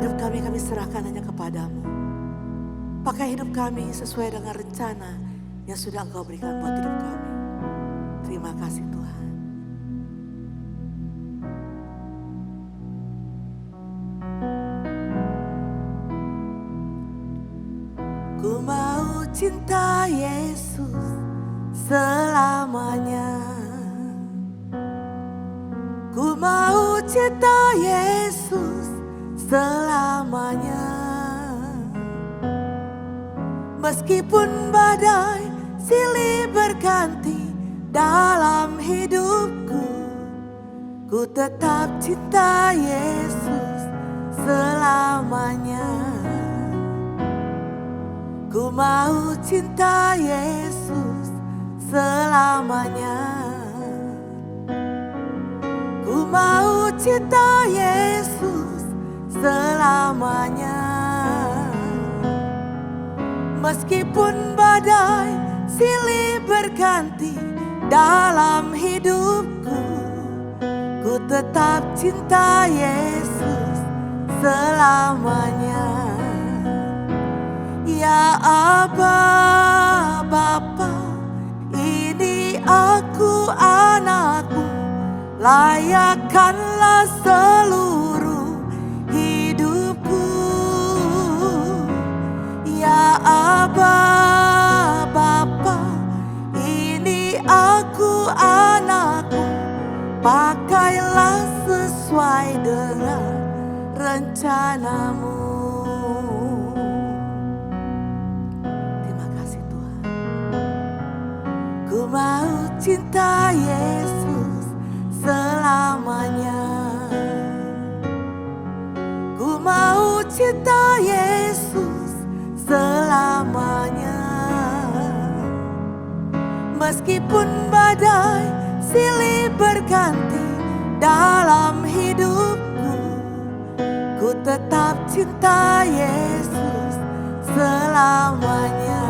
Hidup kami serahkan hanya kepadamu. Pakai hidup kami sesuai dengan rencana yang sudah Engkau berikan buat hidup kami. Terima kasih Tuhan. Ku mau cinta Yesus selamanya. Ku mau cinta Yesus selamanya. Meskipun badai silih berganti dalam hidupku, ku tetap cinta Yesus selamanya. Ku mau cinta Yesus selamanya. Ku mau cinta Yesus selamanya. Meskipun badai silih berganti dalam hidupku, ku tetap cinta Yesus selamanya. Ya Aba, Bapa, ini aku anakmu, layakkanlah seluruh hidupku. Ya Aba, Bapa, ini aku anakmu, pakailah sesuai dengan rencanamu. Terima kasih Tuhan. Ku mau cinta Yesus selamanya. Ku mau cinta Yesus selamanya. Meskipun badai silih berganti dalam hidupku, ku tetap cinta Yesus selamanya.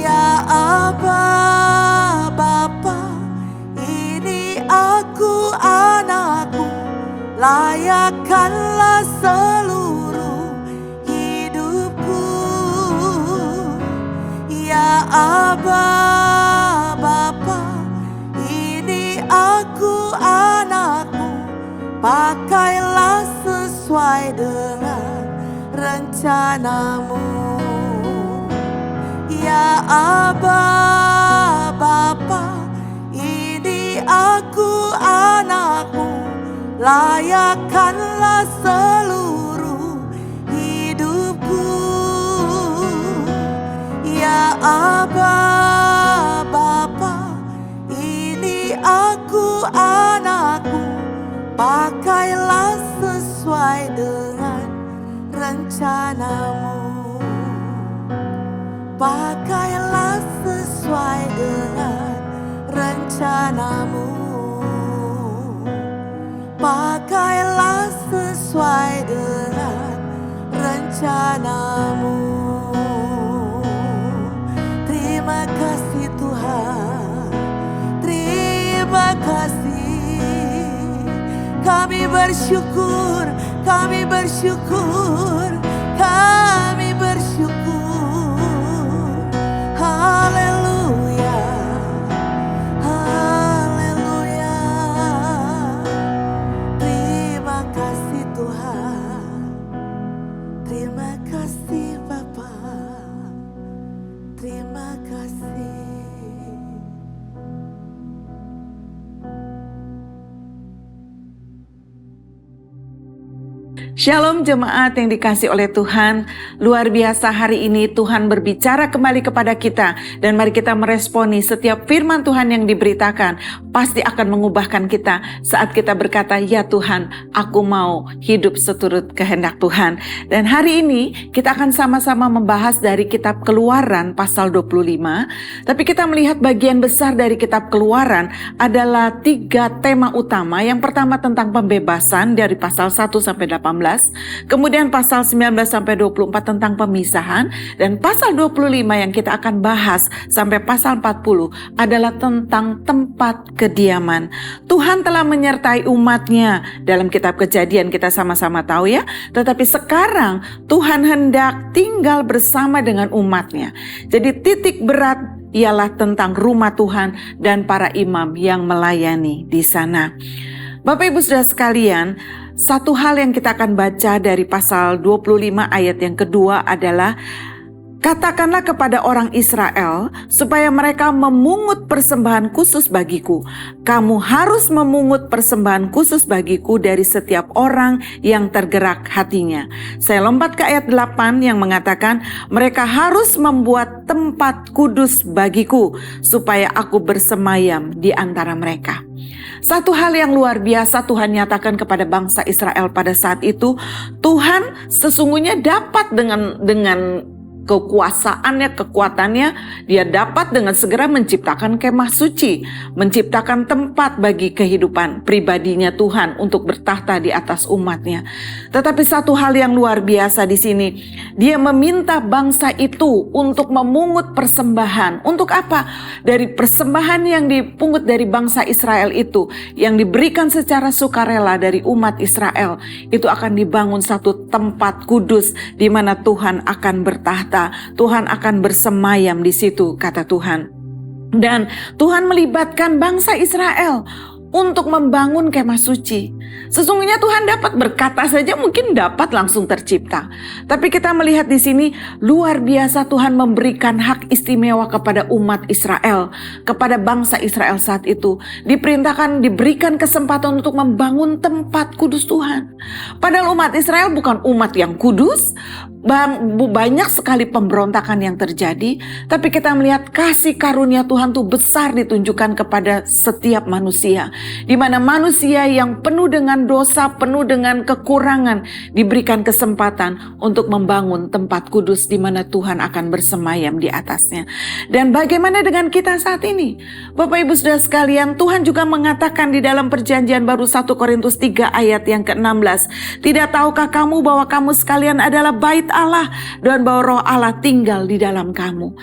Ya Aba, Bapa, ini aku anakmu, layakkanlah seluruh hidupku. Ya Aba, Bapa, ini aku anakmu, pakailah sesuai dengan rencanamu. Ya Aba, Bapa, ini aku anakmu, layakkanlah seluruh hidupku. Ya Aba, Bapa, ini aku anakmu, pakailah sesuai dengan rencanamu. Pakailah sesuai dengan rencanamu. Pakailah sesuai dengan rencanamu. Terima kasih Tuhan. Terima kasih. Kami bersyukur. Kami bersyukur. Kami bersyukur. Haleluya, haleluya. Terima kasih Tuhan. Terima kasih Bapa. Terima kasih. Shalom jemaat yang dikasih oleh Tuhan. Luar biasa hari ini Tuhan berbicara kembali kepada kita. Dan mari kita meresponi setiap firman Tuhan yang diberitakan. Pasti akan mengubahkan kita saat kita berkata, ya Tuhan, aku mau hidup seturut kehendak Tuhan. Dan hari ini kita akan sama-sama membahas dari kitab Keluaran pasal 25. Tapi kita melihat bagian besar dari kitab Keluaran adalah 3 tema utama. Yang pertama tentang pembebasan dari pasal 1 sampai 18. kemudian pasal 19 sampai 24 tentang pemisahan, dan pasal 25 yang kita akan bahas sampai pasal 40 adalah tentang tempat kediaman. Tuhan telah menyertai umatnya dalam kitab Kejadian, kita sama-sama tahu ya. Tetapi sekarang Tuhan hendak tinggal bersama dengan umatnya. Jadi titik berat ialah tentang rumah Tuhan dan para imam yang melayani di sana. Bapak Ibu Saudara sekalian, satu hal yang kita akan baca dari pasal 25 ayat yang kedua adalah, katakanlah kepada orang Israel supaya mereka memungut persembahan khusus bagiku. Kamu harus memungut persembahan khusus bagiku dari setiap orang yang tergerak hatinya. Saya lompat ke ayat 8 yang mengatakan, mereka harus membuat tempat kudus bagiku supaya aku bersemayam di antara mereka. Satu hal yang luar biasa Tuhan nyatakan kepada bangsa Israel pada saat itu, Tuhan sesungguhnya dapat dengan kekuasaannya, kekuatannya, dia dapat dengan segera menciptakan kemah suci, menciptakan tempat bagi kehidupan pribadinya Tuhan untuk bertahta di atas umatnya. Tetapi satu hal yang luar biasa di sini, dia meminta bangsa itu untuk memungut persembahan. Untuk apa? Dari persembahan yang dipungut dari bangsa Israel itu, yang diberikan secara sukarela dari umat Israel, itu akan dibangun satu tempat kudus di mana Tuhan akan bertahta. Tuhan akan bersemayam di situ, kata Tuhan. Dan Tuhan melibatkan bangsa Israel untuk membangun kemah suci. Sesungguhnya Tuhan dapat berkata saja, mungkin dapat langsung tercipta. Tapi kita melihat di sini luar biasa Tuhan memberikan hak istimewa kepada umat Israel, kepada bangsa Israel saat itu. Diperintahkan, diberikan kesempatan untuk membangun tempat kudus Tuhan. Padahal umat Israel bukan umat yang kudus. Banyak sekali pemberontakan yang terjadi, tapi kita melihat kasih karunia Tuhan tuh besar ditunjukkan kepada setiap manusia, di mana manusia yang penuh dengan dosa, penuh dengan kekurangan, diberikan kesempatan untuk membangun tempat kudus di mana Tuhan akan bersemayam di atasnya. Dan bagaimana dengan kita saat ini? Bapak Ibu Saudara sekalian, Tuhan juga mengatakan di dalam perjanjian baru 1 Korintus 3 ayat yang ke-16, tidak tahukah kamu bahwa kamu sekalian adalah bait Allah dan bahwa roh Allah tinggal di dalam kamu.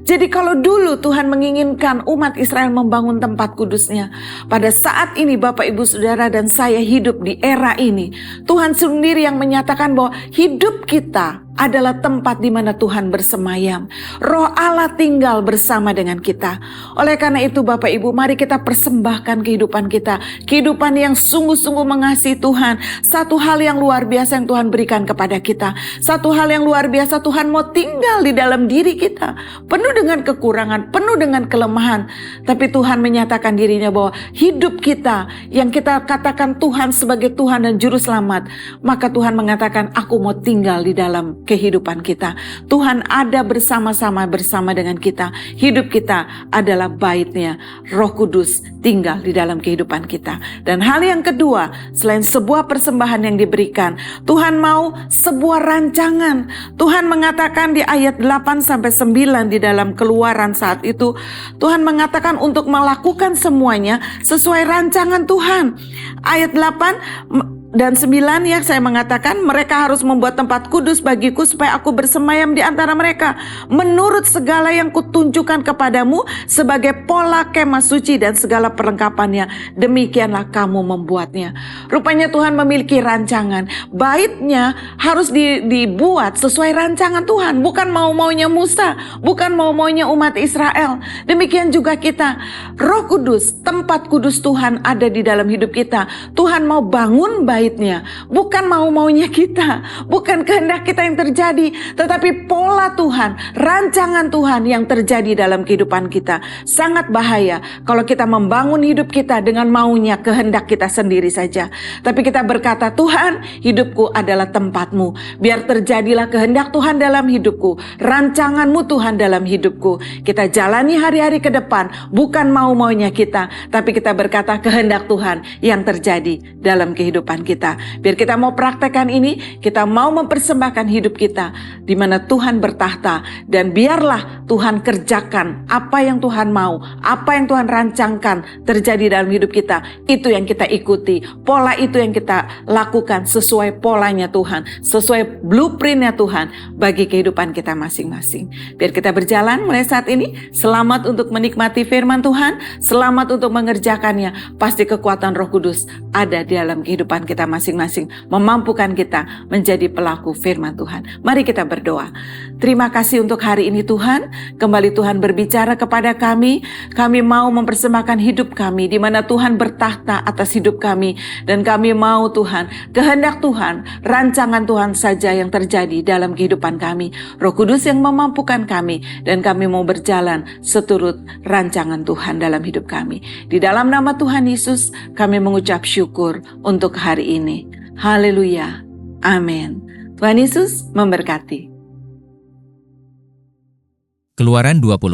Jadi kalau dulu Tuhan menginginkan umat Israel membangun tempat kudusnya, pada saat ini Bapak Ibu Saudara dan saya hidup di era ini, Tuhan sendiri yang menyatakan bahwa hidup kita adalah tempat di mana Tuhan bersemayam. Roh Allah tinggal bersama dengan kita. Oleh karena itu Bapak Ibu, mari kita persembahkan kehidupan kita. Kehidupan yang sungguh-sungguh mengasihi Tuhan. Satu hal yang luar biasa yang Tuhan berikan kepada kita. Satu hal yang luar biasa Tuhan mau tinggal di dalam diri kita. Penuh dengan kekurangan, penuh dengan kelemahan. Tapi Tuhan menyatakan dirinya bahwa hidup kita yang kita katakan Tuhan sebagai Tuhan dan Juru Selamat. Maka Tuhan mengatakan, aku mau tinggal di dalam kehidupan kita. Tuhan ada bersama-sama dengan kita. Hidup kita adalah bait-Nya. Roh Kudus tinggal di dalam kehidupan kita. Dan hal yang kedua, selain sebuah persembahan yang diberikan, Tuhan mau sebuah rancangan. Tuhan mengatakan di ayat 8-9 di dalam Keluaran saat itu, Tuhan mengatakan untuk melakukan semuanya sesuai rancangan Tuhan. Ayat 8 dan 9 ya, saya mengatakan mereka harus membuat tempat kudus bagiku supaya aku bersemayam di antara mereka menurut segala yang kutunjukkan kepadamu sebagai pola kemah suci dan segala perlengkapannya. Demikianlah kamu membuatnya. Rupanya Tuhan memiliki rancangan. Bait-Nya harus dibuat sesuai rancangan Tuhan, bukan mau-maunya Musa, bukan mau-maunya umat Israel. Demikian juga kita. Roh Kudus, tempat kudus Tuhan ada di dalam hidup kita. Tuhan mau bangun bait-Nya, bukan mau-maunya kita, bukan kehendak kita yang terjadi, tetapi pola Tuhan, rancangan Tuhan yang terjadi dalam kehidupan kita. Sangat bahaya kalau kita membangun hidup kita dengan maunya, kehendak kita sendiri saja. Tapi kita berkata, Tuhan, hidupku adalah tempat-Mu. Biar terjadilah kehendak Tuhan dalam hidupku, rancangan-Mu Tuhan dalam hidupku. Kita jalani hari-hari ke depan, bukan mau-maunya kita, tapi kita berkata kehendak Tuhan yang terjadi dalam kehidupan kita. kita. Biar kita mau praktekkan ini, kita mau mempersembahkan hidup kita di mana Tuhan bertahta. Dan biarlah Tuhan kerjakan apa yang Tuhan mau, apa yang Tuhan rancangkan terjadi dalam hidup kita. Itu yang kita ikuti, pola itu yang kita lakukan sesuai polanya Tuhan, sesuai blueprintnya Tuhan bagi kehidupan kita masing-masing. Biar kita berjalan mulai saat ini, selamat untuk menikmati firman Tuhan, selamat untuk mengerjakannya. Pasti kekuatan Roh Kudus ada di dalam kehidupan kita masing-masing, memampukan kita menjadi pelaku firman Tuhan. Mari kita berdoa. Terima kasih untuk hari ini Tuhan. Kembali Tuhan berbicara kepada kami. Kami mau mempersembahkan hidup kami di mana Tuhan bertahta atas hidup kami. Dan kami mau Tuhan, kehendak Tuhan, rancangan Tuhan saja yang terjadi dalam kehidupan kami. Roh Kudus yang memampukan kami dan kami mau berjalan seturut rancangan Tuhan dalam hidup kami. Di dalam nama Tuhan Yesus kami mengucap syukur untuk hari ini. Haleluya. Amin. Tuhan Yesus memberkati. Keluaran 25.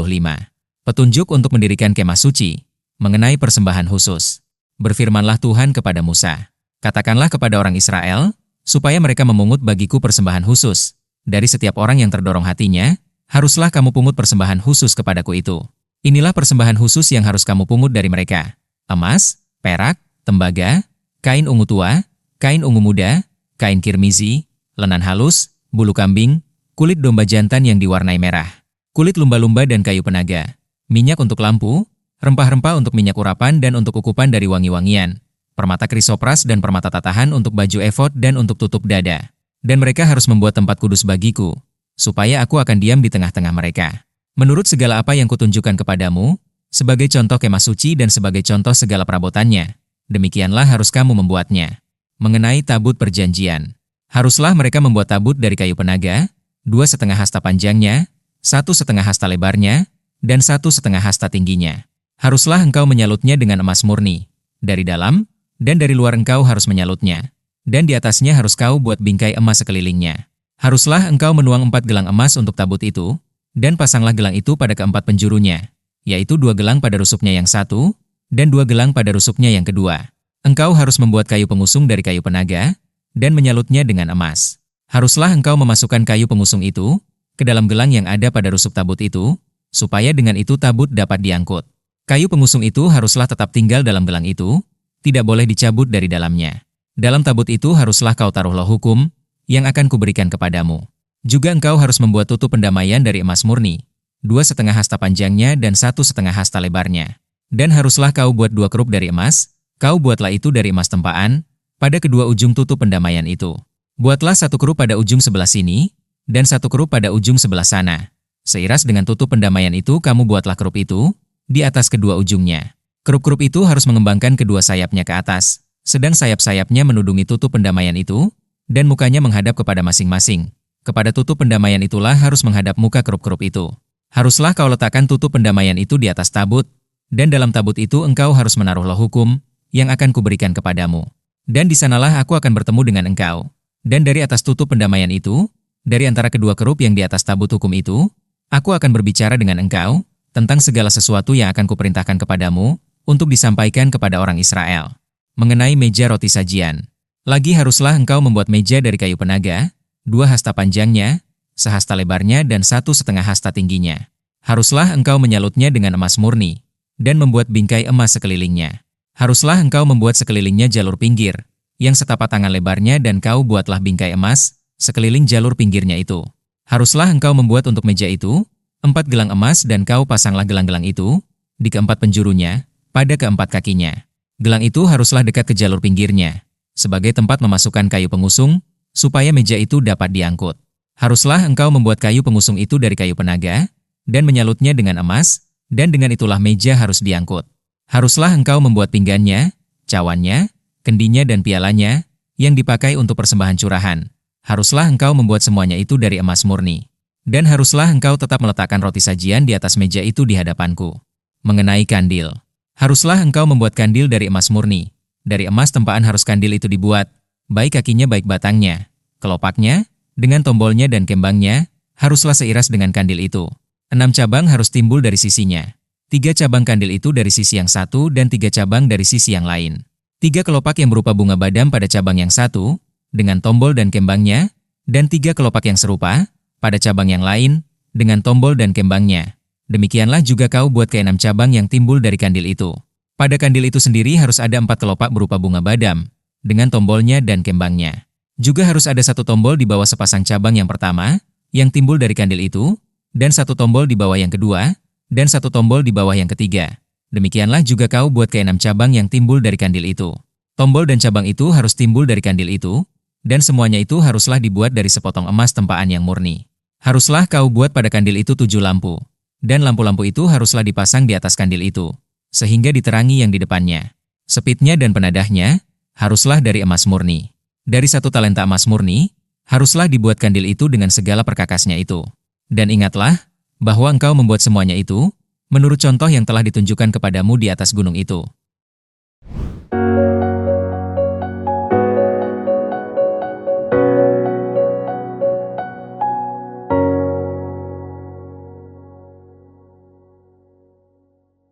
Petunjuk untuk mendirikan kemah suci. Mengenai persembahan khusus. Berfirmanlah Tuhan kepada Musa. Katakanlah kepada orang Israel, supaya mereka memungut bagiku persembahan khusus. Dari setiap orang yang terdorong hatinya, haruslah kamu pungut persembahan khusus kepadaku itu. Inilah persembahan khusus yang harus kamu pungut dari mereka. Emas, perak, tembaga, kain ungu tua, kain ungu muda, kain kirmizi, lenan halus, bulu kambing, kulit domba jantan yang diwarnai merah, kulit lumba-lumba dan kayu penaga, minyak untuk lampu, rempah-rempah untuk minyak urapan dan untuk ukupan dari wangi-wangian, permata krisopras dan permata tatahan untuk baju efod dan untuk tutup dada. Dan mereka harus membuat tempat kudus bagiku, supaya aku akan diam di tengah-tengah mereka. Menurut segala apa yang kutunjukkan kepadamu, sebagai contoh kemah suci dan sebagai contoh segala perabotannya, demikianlah harus kamu membuatnya. Mengenai tabut perjanjian, haruslah mereka membuat tabut dari kayu penaga, 2,5 hasta panjangnya, 1,5 hasta lebarnya, dan 1,5 hasta tingginya. Haruslah engkau menyalutnya dengan emas murni. Dari dalam dan dari luar engkau harus menyalutnya. Dan di atasnya harus kau buat bingkai emas sekelilingnya. Haruslah engkau menuang 4 gelang emas untuk tabut itu, dan pasanglah gelang itu pada keempat penjurunya, yaitu 2 gelang pada rusuknya yang satu, dan 2 gelang pada rusuknya yang kedua. Engkau harus membuat kayu pengusung dari kayu penaga, dan menyalutnya dengan emas. Haruslah engkau memasukkan kayu pengusung itu ke dalam gelang yang ada pada rusuk tabut itu, supaya dengan itu tabut dapat diangkut. Kayu pengusung itu haruslah tetap tinggal dalam gelang itu, tidak boleh dicabut dari dalamnya. Dalam tabut itu haruslah kau taruh loh hukum yang akan kuberikan kepadamu. Juga engkau harus membuat tutup pendamaian dari emas murni, 2,5 hasta panjangnya dan 1,5 hasta lebarnya. Dan haruslah kau buat 2 kerup dari emas, kau buatlah itu dari emas tempaan, pada kedua ujung tutup pendamaian itu. Buatlah 1 kerup pada ujung sebelah sini, dan 1 kerup pada ujung sebelah sana. Seiras dengan tutup pendamaian itu kamu buatlah kerup itu, di atas kedua ujungnya. Kerup-kerup itu harus mengembangkan kedua sayapnya ke atas, sedang sayap-sayapnya menudungi tutup pendamaian itu, dan mukanya menghadap kepada masing-masing. Kepada tutup pendamaian itulah harus menghadap muka kerup-kerup itu. Haruslah kau letakkan tutup pendamaian itu di atas tabut, dan dalam tabut itu engkau harus menaruh loh hukum yang akan kuberikan kepadamu. Dan di sanalah aku akan bertemu dengan engkau. Dan dari atas tutup pendamaian itu, dari antara kedua kerup yang di atas tabut hukum itu, aku akan berbicara dengan engkau tentang segala sesuatu yang akan kuperintahkan kepadamu untuk disampaikan kepada orang Israel. Mengenai meja roti sajian, lagi haruslah engkau membuat meja dari kayu penaga, 2 hasta panjangnya, 1 hasta lebarnya dan 1,5 hasta tingginya. Haruslah engkau menyalutnya dengan emas murni, dan membuat bingkai emas sekelilingnya. Haruslah engkau membuat sekelilingnya jalur pinggir, yang setapak tangan lebarnya dan kau buatlah bingkai emas sekeliling jalur pinggirnya itu. Haruslah engkau membuat untuk meja itu 4 gelang emas dan kau pasanglah gelang-gelang itu di keempat penjurunya, pada keempat kakinya. Gelang itu haruslah dekat ke jalur pinggirnya, sebagai tempat memasukkan kayu pengusung, supaya meja itu dapat diangkut. Haruslah engkau membuat kayu pengusung itu dari kayu penaga, dan menyalutnya dengan emas, dan dengan itulah meja harus diangkut. Haruslah engkau membuat pinggannya, cawannya, kendinya dan pialanya, yang dipakai untuk persembahan curahan. Haruslah engkau membuat semuanya itu dari emas murni. Dan haruslah engkau tetap meletakkan roti sajian di atas meja itu di hadapanku. Mengenai kandil, haruslah engkau membuat kandil dari emas murni. Dari emas tempaan harus kandil itu dibuat, baik kakinya baik batangnya, kelopaknya, dengan tombolnya dan kembangnya, haruslah seiras dengan kandil itu. 6 cabang harus timbul dari sisinya. 3 cabang kandil itu dari sisi yang satu dan 3 cabang dari sisi yang lain. 3 kelopak yang berupa bunga badam pada cabang yang satu, dengan tombol dan kembangnya, dan 3 kelopak yang serupa, pada cabang yang lain, dengan tombol dan kembangnya. Demikianlah juga kau buat ke-6 cabang yang timbul dari kandil itu. Pada kandil itu sendiri harus ada 4 kelopak berupa bunga badam, dengan tombolnya dan kembangnya. Juga harus ada 1 tombol di bawah sepasang cabang yang pertama, yang timbul dari kandil itu, dan 1 tombol di bawah yang kedua, dan 1 tombol di bawah yang ketiga. Demikianlah juga kau buat ke-6 cabang yang timbul dari kandil itu. Tombol dan cabang itu harus timbul dari kandil itu, dan semuanya itu haruslah dibuat dari sepotong emas tempaan yang murni. Haruslah kau buat pada kandil itu 7 lampu, dan lampu-lampu itu haruslah dipasang di atas kandil itu, sehingga diterangi yang di depannya. Sepitnya dan penadahnya haruslah dari emas murni. Dari 1 talenta emas murni, haruslah dibuat kandil itu dengan segala perkakasnya itu. Dan ingatlah, bahwa engkau membuat semuanya itu, menurut contoh yang telah ditunjukkan kepadamu di atas gunung itu.